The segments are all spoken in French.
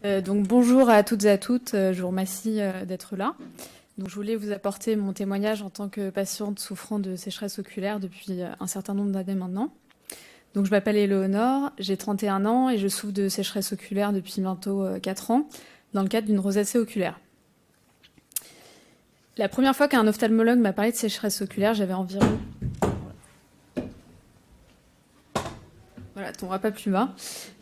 Donc bonjour à toutes et à toutes, je vous remercie d'être là. Donc je voulais vous apporter mon témoignage en tant que patiente souffrant de sécheresse oculaire depuis un certain nombre d'années maintenant. Donc je m'appelle Éléonore, j'ai 31 ans et je souffre de sécheresse oculaire depuis bientôt 4 ans dans le cadre d'une rosacée oculaire. La première fois qu'un ophtalmologue m'a parlé de sécheresse oculaire, j'avais environ... Voilà, tombera pas plus bas.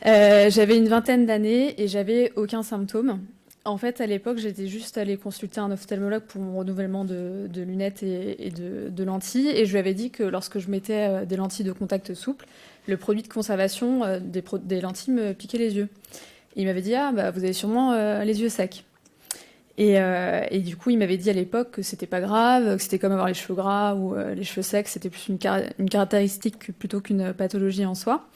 J'avais une vingtaine d'années et j'avais aucun symptôme. En fait, à l'époque, j'étais juste allée consulter un ophtalmologue pour mon renouvellement de lunettes et de lentilles. Et je lui avais dit que lorsque je mettais des lentilles de contact souple, le produit de conservation des lentilles me piquait les yeux. Et il m'avait dit, ah, bah, vous avez sûrement les yeux secs. Et du coup, il m'avait dit à l'époque que c'était pas grave, que c'était comme avoir les cheveux gras ou les cheveux secs, c'était plus une caractéristique plutôt qu'une pathologie en soi.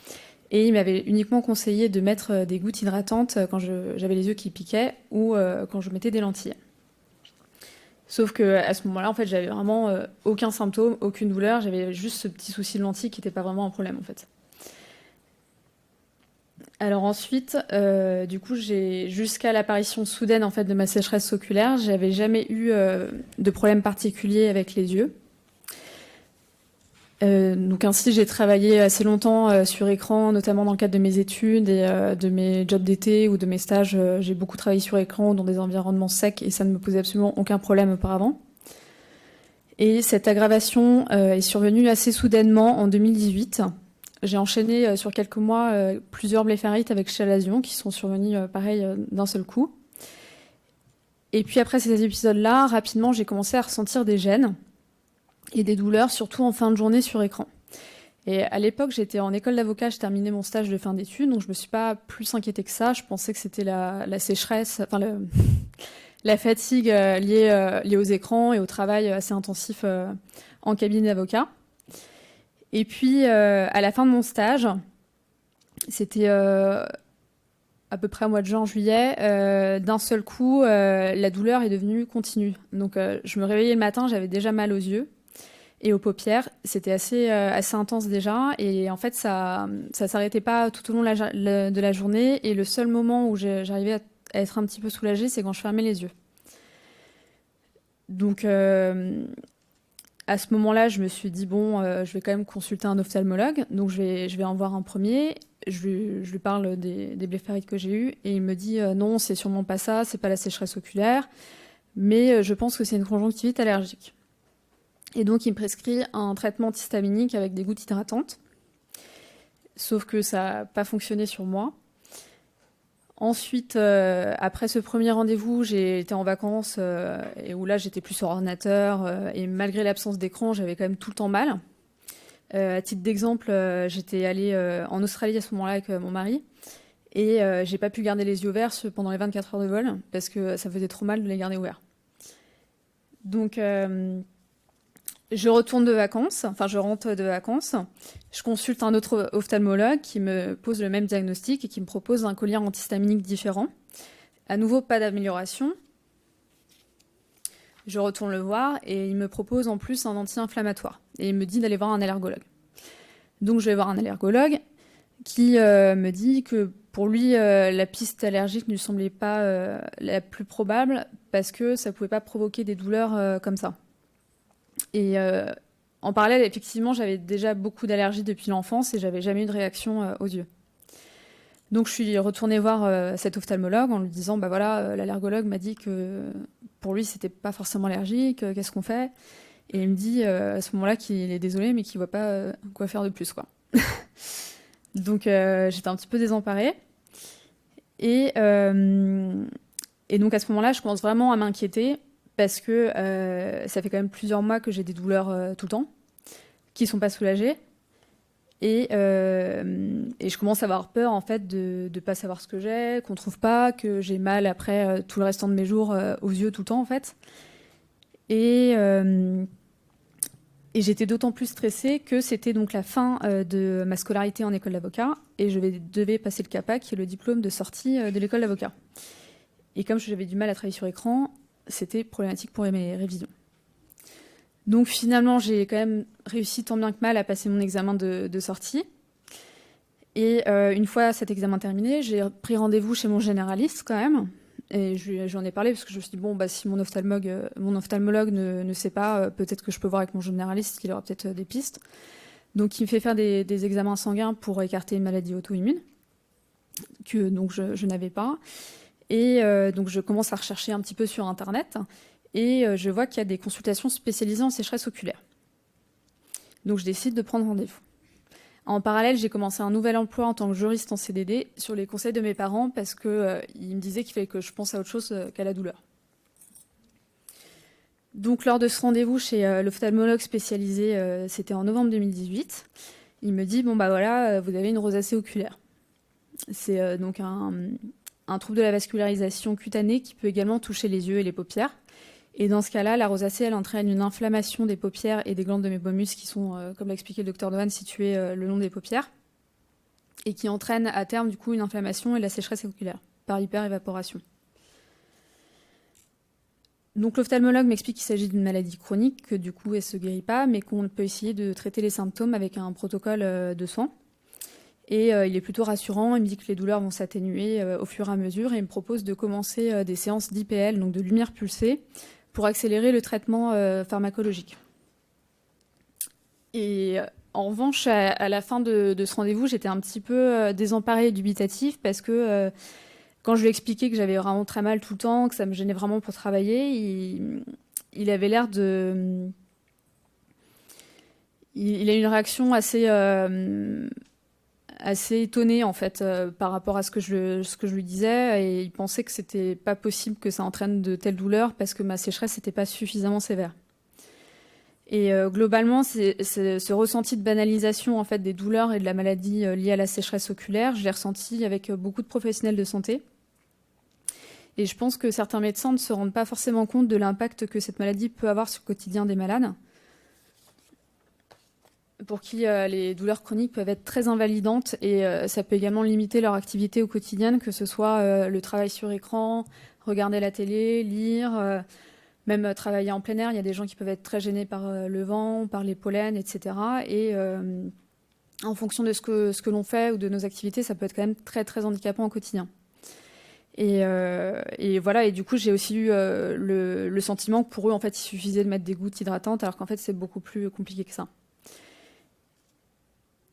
Et il m'avait uniquement conseillé de mettre des gouttes hydratantes quand j'avais les yeux qui piquaient ou quand je mettais des lentilles. Sauf que à ce moment-là, en fait, j'avais vraiment aucun symptôme, aucune douleur. J'avais juste ce petit souci de lentilles qui n'était pas vraiment un problème, en fait. Alors ensuite, du coup, jusqu'à l'apparition soudaine en fait de ma sécheresse oculaire, j'avais jamais eu de problème particulier avec les yeux. Donc ainsi, j'ai travaillé assez longtemps sur écran, notamment dans le cadre de mes études et de mes jobs d'été ou de mes stages. J'ai beaucoup travaillé sur écran dans des environnements secs et ça ne me posait absolument aucun problème auparavant. Et cette aggravation est survenue assez soudainement en 2018. J'ai enchaîné sur quelques mois plusieurs bléphaриtes avec chalazion qui sont survenus pareil d'un seul coup. Et puis après ces épisodes-là, rapidement, j'ai commencé à ressentir des gènes et des douleurs, surtout en fin de journée sur écran. Et à l'époque, j'étais en école d'avocat, je terminais mon stage de fin d'études, donc je me suis pas plus inquiétée que ça. Je pensais que c'était la sécheresse, enfin la fatigue liée aux écrans et au travail assez intensif en cabinet d'avocat. Et puis, à la fin de mon stage, c'était à peu près au mois de juin-juillet, d'un seul coup, la douleur est devenue continue. Donc, je me réveillais le matin, j'avais déjà mal aux yeux et aux paupières. C'était assez intense déjà. Et en fait, ça s'arrêtait pas tout au long de la journée. Et le seul moment où j'arrivais à être un petit peu soulagée, c'est quand je fermais les yeux. Donc, à ce moment-là, je me suis dit, bon, je vais quand même consulter un ophtalmologue. Donc, je vais en voir un premier. Je lui parle des bléphaриtes que j'ai eues. Et il me dit, non, c'est sûrement pas ça, c'est pas la sécheresse oculaire. Mais je pense que c'est une conjonctivite allergique. Et donc, il me prescrit un traitement antihistaminique avec des gouttes hydratantes. Sauf que ça n'a pas fonctionné sur moi. Ensuite, après ce premier rendez-vous, j'ai été en vacances et où là, j'étais plus sur ordinateur. Et malgré l'absence d'écran, j'avais quand même tout le temps mal. À titre d'exemple, j'étais allée en Australie à ce moment-là avec mon mari. Et j'ai pas pu garder les yeux ouverts pendant les 24 heures de vol parce que ça faisait trop mal de les garder ouverts. Donc, je retourne de vacances, enfin je rentre de vacances, je consulte un autre ophtalmologue qui me pose le même diagnostic et qui me propose un collier antihistaminique différent. À nouveau, pas d'amélioration. Je retourne le voir et il me propose en plus un anti-inflammatoire. Et il me dit d'aller voir un allergologue. Donc je vais voir un allergologue qui me dit que pour lui, la piste allergique ne lui semblait pas la plus probable parce que ça ne pouvait pas provoquer des douleurs comme ça. Et en parallèle, effectivement, j'avais déjà beaucoup d'allergies depuis l'enfance et j'avais jamais eu de réaction aux yeux. Donc je suis retournée voir cet ophtalmologue en lui disant, bah voilà, l'allergologue m'a dit que pour lui, c'était pas forcément allergique, qu'est-ce qu'on fait? Et il me dit à ce moment-là qu'il est désolé, mais qu'il voit pas quoi faire de plus, quoi. Donc j'étais un petit peu désemparée. Et donc à ce moment-là, je commence vraiment à m'inquiéter parce que ça fait quand même plusieurs mois que j'ai des douleurs tout le temps, qui sont pas soulagées. Et je commence à avoir peur en fait de pas savoir ce que j'ai, qu'on trouve pas, que j'ai mal après tout le restant de mes jours aux yeux tout le temps en fait. Et, euh, et j'étais d'autant plus stressée que c'était donc la fin de ma scolarité en école d'avocat et devais passer le CAPA, qui est le diplôme de sortie de l'école d'avocat. Et comme j'avais du mal à travailler sur écran, c'était problématique pour mes révisions. Donc finalement, j'ai quand même réussi tant bien que mal à passer mon examen de sortie. Et une fois cet examen terminé, j'ai pris rendez-vous chez mon généraliste quand même. Et j'en ai parlé parce que je me suis dit, bon, bah, si mon ophtalmologue ne sait pas, peut-être que je peux voir avec mon généraliste, qu'il aura peut-être des pistes. Donc il me fait faire des examens sanguins pour écarter une maladie auto-immune, que donc je n'avais pas. Et donc je commence à rechercher un petit peu sur Internet, et je vois qu'il y a des consultations spécialisées en sécheresse oculaire. Donc je décide de prendre rendez-vous. En parallèle, j'ai commencé un nouvel emploi en tant que juriste en CDD sur les conseils de mes parents parce qu'ils me disaient qu'il fallait que je pense à autre chose qu'à la douleur. Donc lors de ce rendez-vous chez l'ophtalmologue spécialisé, c'était en novembre 2018, il me dit, bon bah voilà, vous avez une rosacée oculaire. C'est donc un trouble de la vascularisation cutanée qui peut également toucher les yeux et les paupières. Et dans ce cas-là, la rosacée, elle entraîne une inflammation des paupières et des glandes de mébomus qui sont, comme l'a expliqué le docteur Dehaene, situées le long des paupières et qui entraîne à terme du coup une inflammation et la sécheresse oculaire par hyperévaporation. Donc l'ophtalmologue m'explique qu'il s'agit d'une maladie chronique, que du coup elle ne se guérit pas, mais qu'on peut essayer de traiter les symptômes avec un protocole de soins. Et il est plutôt rassurant, il me dit que les douleurs vont s'atténuer au fur et à mesure et il me propose de commencer des séances d'IPL, donc de lumière pulsée, pour accélérer le traitement pharmacologique. Et en revanche, à la fin de ce rendez-vous, j'étais un petit peu désemparée et dubitative parce que quand je lui ai expliqué que j'avais vraiment très mal tout le temps, que ça me gênait vraiment pour travailler, il avait l'air de... Il a eu une réaction assez étonnée en fait par rapport à ce que je lui disais, et il pensait que c'était pas possible que ça entraîne de telles douleurs parce que ma sécheresse n'était pas suffisamment sévère. Et globalement, ce ressenti de banalisation en fait des douleurs et de la maladie liée à la sécheresse oculaire, je l'ai ressenti avec beaucoup de professionnels de santé. Et je pense que certains médecins ne se rendent pas forcément compte de l'impact que cette maladie peut avoir sur le quotidien des malades, pour qui les douleurs chroniques peuvent être très invalidantes et ça peut également limiter leur activité au quotidien, que ce soit le travail sur écran, regarder la télé, lire, même travailler en plein air. Il y a des gens qui peuvent être très gênés par le vent, par les pollens, etc. Et en fonction de ce que l'on fait ou de nos activités, ça peut être quand même très, très handicapant au quotidien. Et voilà, et du coup, j'ai aussi eu le sentiment que pour eux, en fait, il suffisait de mettre des gouttes hydratantes, alors qu'en fait, c'est beaucoup plus compliqué que ça.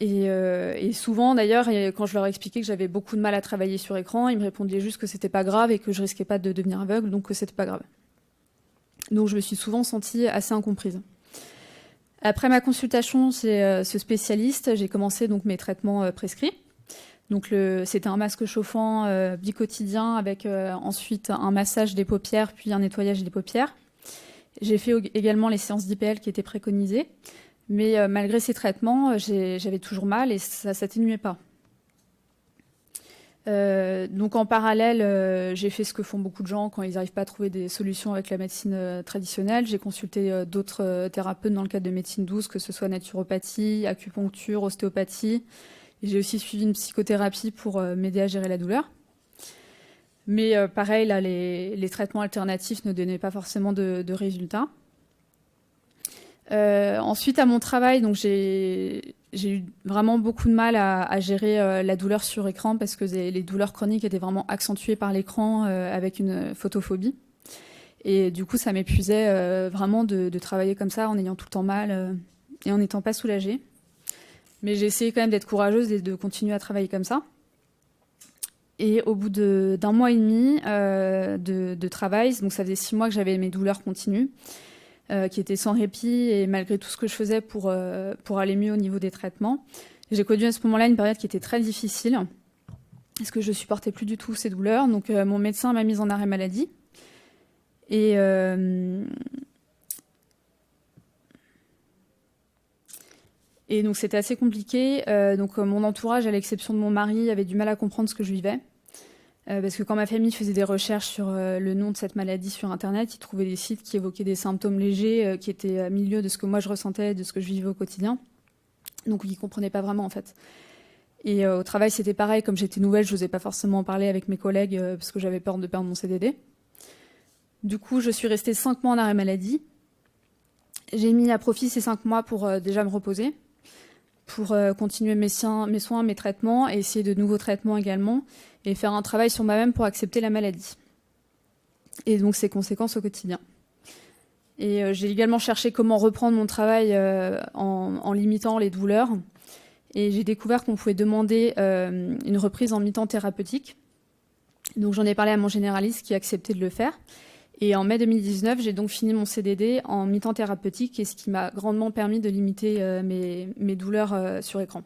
Et souvent, d'ailleurs, quand je leur expliquais que j'avais beaucoup de mal à travailler sur écran, ils me répondaient juste que c'était pas grave et que je risquais pas de devenir aveugle, donc que c'était pas grave. Donc je me suis souvent sentie assez incomprise. Après ma consultation chez ce spécialiste, j'ai commencé donc mes traitements prescrits. Donc c'était un masque chauffant bi-quotidien avec ensuite un massage des paupières puis un nettoyage des paupières. J'ai fait également les séances d'IPL qui étaient préconisées. Mais malgré ces traitements, j'avais toujours mal et ça ne s'atténuait pas. Donc en parallèle, j'ai fait ce que font beaucoup de gens quand ils n'arrivent pas à trouver des solutions avec la médecine traditionnelle. J'ai consulté d'autres thérapeutes dans le cadre de médecine douce, que ce soit naturopathie, acupuncture, ostéopathie. Et j'ai aussi suivi une psychothérapie pour m'aider à gérer la douleur. Mais pareil, là, les traitements alternatifs ne donnaient pas forcément de résultats. Ensuite, à mon travail, donc j'ai eu vraiment beaucoup de mal à gérer la douleur sur écran parce que les douleurs chroniques étaient vraiment accentuées par l'écran avec une photophobie. Et du coup, ça m'épuisait vraiment de travailler comme ça en ayant tout le temps mal et en n'étant pas soulagée. Mais j'ai essayé quand même d'être courageuse et de continuer à travailler comme ça. Et au bout d'un mois et demi de travail, donc ça faisait 6 mois que j'avais mes douleurs continues, qui étaient sans répit, et malgré tout ce que je faisais pour aller mieux au niveau des traitements, j'ai connu à ce moment-là une période qui était très difficile, parce que je supportais plus du tout ces douleurs. Donc mon médecin m'a mise en arrêt maladie. Et donc c'était assez compliqué. Donc mon entourage, à l'exception de mon mari, avait du mal à comprendre ce que je vivais. Parce que quand ma famille faisait des recherches sur le nom de cette maladie sur Internet, ils trouvaient des sites qui évoquaient des symptômes légers qui étaient à milieu de ce que moi je ressentais, de ce que je vivais au quotidien. Donc ils ne comprenaient pas vraiment en fait. Et au travail, c'était pareil. Comme j'étais nouvelle, je n'osais pas forcément en parler avec mes collègues parce que j'avais peur de perdre mon CDD. Du coup, je suis restée 5 mois en arrêt maladie. J'ai mis à profit ces 5 mois pour déjà me reposer. pour continuer mes soins, mes traitements, et essayer de nouveaux traitements également, et faire un travail sur moi-même pour accepter la maladie. Et donc ses conséquences au quotidien. Et j'ai également cherché comment reprendre mon travail en limitant les douleurs. Et j'ai découvert qu'on pouvait demander une reprise en mi-temps thérapeutique. Donc j'en ai parlé à mon généraliste qui a accepté de le faire. Et en mai 2019, j'ai donc fini mon CDD en mi-temps thérapeutique, et ce qui m'a grandement permis de limiter mes douleurs sur écran.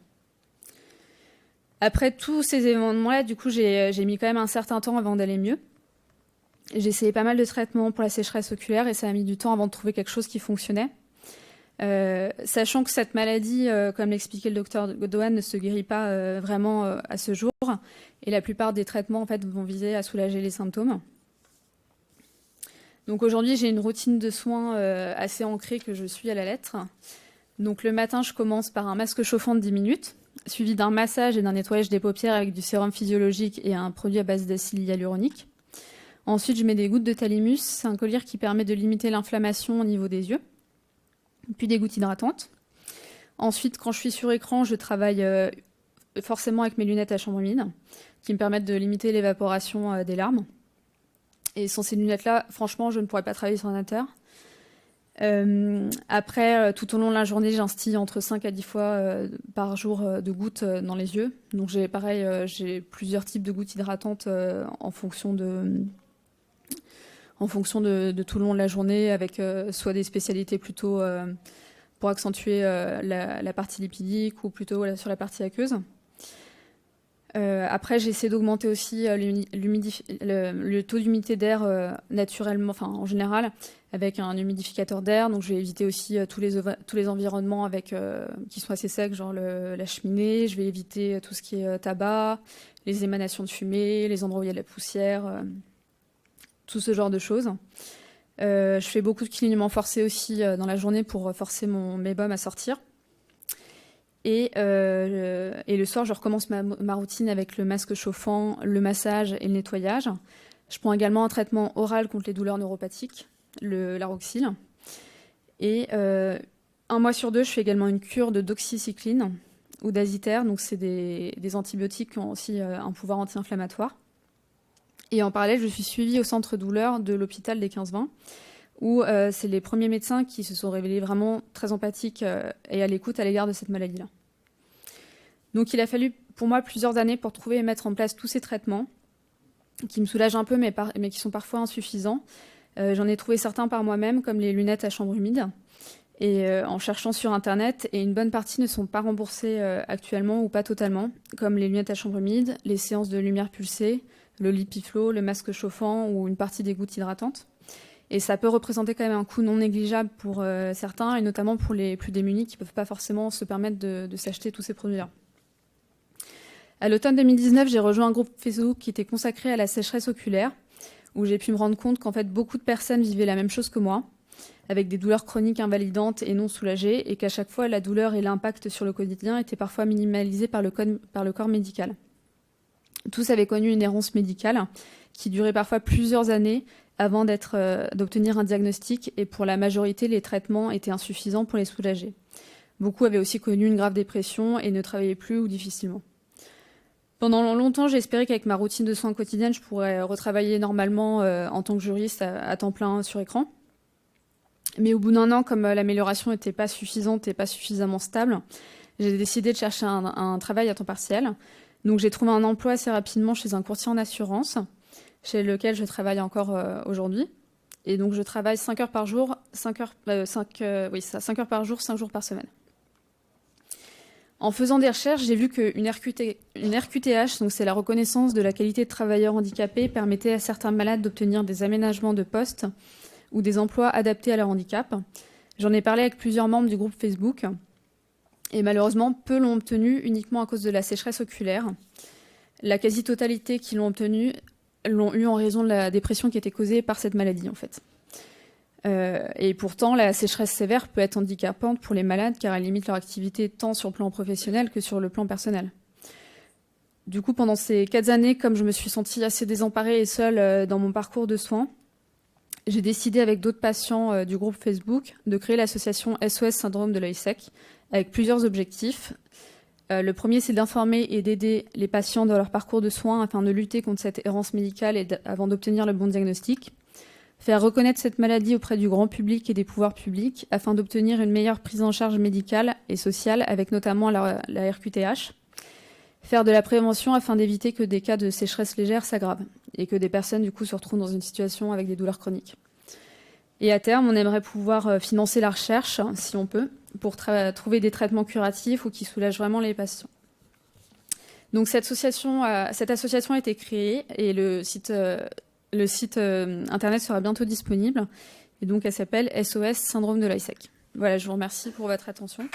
Après tous ces événements-là, du coup, j'ai mis quand même un certain temps avant d'aller mieux. J'ai essayé pas mal de traitements pour la sécheresse oculaire, et ça a mis du temps avant de trouver quelque chose qui fonctionnait. Sachant que cette maladie, comme l'expliquait le docteur Godohan, ne se guérit pas vraiment à ce jour, et la plupart des traitements en fait, vont viser à soulager les symptômes. Donc aujourd'hui, j'ai une routine de soins assez ancrée que je suis à la lettre. Donc le matin, je commence par un masque chauffant de 10 minutes, suivi d'un massage et d'un nettoyage des paupières avec du sérum physiologique et un produit à base d'acide hyaluronique. Ensuite, je mets des gouttes de thalimus, c'est un collyre qui permet de limiter l'inflammation au niveau des yeux. Puis des gouttes hydratantes. Ensuite, quand je suis sur écran, je travaille forcément avec mes lunettes à chambre humide, qui me permettent de limiter l'évaporation des larmes. Et sans ces lunettes-là, franchement, je ne pourrais pas travailler sur un ordinateur. Après, tout au long de la journée, j'instille entre 5 à 10 fois par jour de gouttes dans les yeux. Donc j'ai plusieurs types de gouttes hydratantes en fonction de tout le long de la journée, avec soit des spécialités plutôt pour accentuer la partie lipidique, ou plutôt sur la partie aqueuse. Après, j'ai essayé d'augmenter aussi le taux d'humidité d'air naturellement, enfin en général, avec un humidificateur d'air. Donc, je vais éviter aussi tous les environnements qui sont assez secs, genre la cheminée. Je vais éviter tout ce qui est tabac, les émanations de fumée, les endroits où il y a de la poussière, tout ce genre de choses. Je fais beaucoup de clignements forcés aussi dans la journée pour forcer mes baumes à sortir. Et le soir, je recommence ma routine avec le masque chauffant, le massage et le nettoyage. Je prends également un traitement oral contre les douleurs neuropathiques, l'Aroxyl. Et 1 mois sur 2, je fais également une cure de doxycycline ou d'azithère. Donc, c'est des antibiotiques qui ont aussi un pouvoir anti-inflammatoire. Et en parallèle, je suis suivie au centre douleur de l'hôpital des 15-20, où c'est les premiers médecins qui se sont révélés vraiment très empathiques et à l'écoute à l'égard de cette maladie-là. Donc il a fallu pour moi plusieurs années pour trouver et mettre en place tous ces traitements qui me soulagent un peu, mais qui sont parfois insuffisants. J'en ai trouvé certains par moi-même, comme les lunettes à chambre humide, et en cherchant sur Internet, et une bonne partie ne sont pas remboursées actuellement ou pas totalement, comme les lunettes à chambre humide, les séances de lumière pulsée, le Lipiflow, le masque chauffant ou une partie des gouttes hydratantes. Et ça peut représenter quand même un coût non négligeable pour certains, et notamment pour les plus démunis qui ne peuvent pas forcément se permettre de s'acheter tous ces produits-là. À l'automne 2019, j'ai rejoint un groupe Facebook qui était consacré à la sécheresse oculaire, où j'ai pu me rendre compte qu'en fait, beaucoup de personnes vivaient la même chose que moi, avec des douleurs chroniques invalidantes et non soulagées, et qu'à chaque fois, la douleur et l'impact sur le quotidien étaient parfois minimalisés par le corps médical. Tous avaient connu une errance médicale qui durait parfois plusieurs années avant d'obtenir un diagnostic, et pour la majorité, les traitements étaient insuffisants pour les soulager. Beaucoup avaient aussi connu une grave dépression et ne travaillaient plus ou difficilement. Pendant longtemps, j'ai espéré qu'avec ma routine de soins quotidienne, je pourrais retravailler normalement en tant que juriste à temps plein sur écran. Mais au bout d'1 an, comme l'amélioration n'était pas suffisante et pas suffisamment stable, j'ai décidé de chercher un travail à temps partiel. Donc j'ai trouvé un emploi assez rapidement chez un courtier en assurance, chez lequel je travaille encore aujourd'hui. Et donc je travaille 5 heures par jour, 5 heures par jour, 5 jours par semaine. En faisant des recherches, j'ai vu qu'une RQTH, donc c'est la reconnaissance de la qualité de travailleur handicapé, permettait à certains malades d'obtenir des aménagements de poste ou des emplois adaptés à leur handicap. J'en ai parlé avec plusieurs membres du groupe Facebook, et malheureusement, peu l'ont obtenu uniquement à cause de la sécheresse oculaire. La quasi-totalité qui l'ont obtenu l'ont eu en raison de la dépression qui était causée par cette maladie, en fait. Et pourtant, la sécheresse sévère peut être handicapante pour les malades, car elle limite leur activité tant sur le plan professionnel que sur le plan personnel. Du coup, pendant ces 4 années, comme je me suis sentie assez désemparée et seule dans mon parcours de soins, j'ai décidé avec d'autres patients du groupe Facebook de créer l'association SOS Syndrome de l'œil sec avec plusieurs objectifs. Le premier, c'est d'informer et d'aider les patients dans leur parcours de soins afin de lutter contre cette errance médicale et avant d'obtenir le bon diagnostic. Faire reconnaître cette maladie auprès du grand public et des pouvoirs publics afin d'obtenir une meilleure prise en charge médicale et sociale avec notamment la RQTH. Faire de la prévention afin d'éviter que des cas de sécheresse légère s'aggravent et que des personnes du coup se retrouvent dans une situation avec des douleurs chroniques. Et à terme, on aimerait pouvoir financer la recherche, si on peut, pour trouver des traitements curatifs ou qui soulagent vraiment les patients. Donc cette association a été créée et le site internet sera bientôt disponible. Et donc elle s'appelle SOS Syndrome de l'œil sec. Voilà, je vous remercie pour votre attention.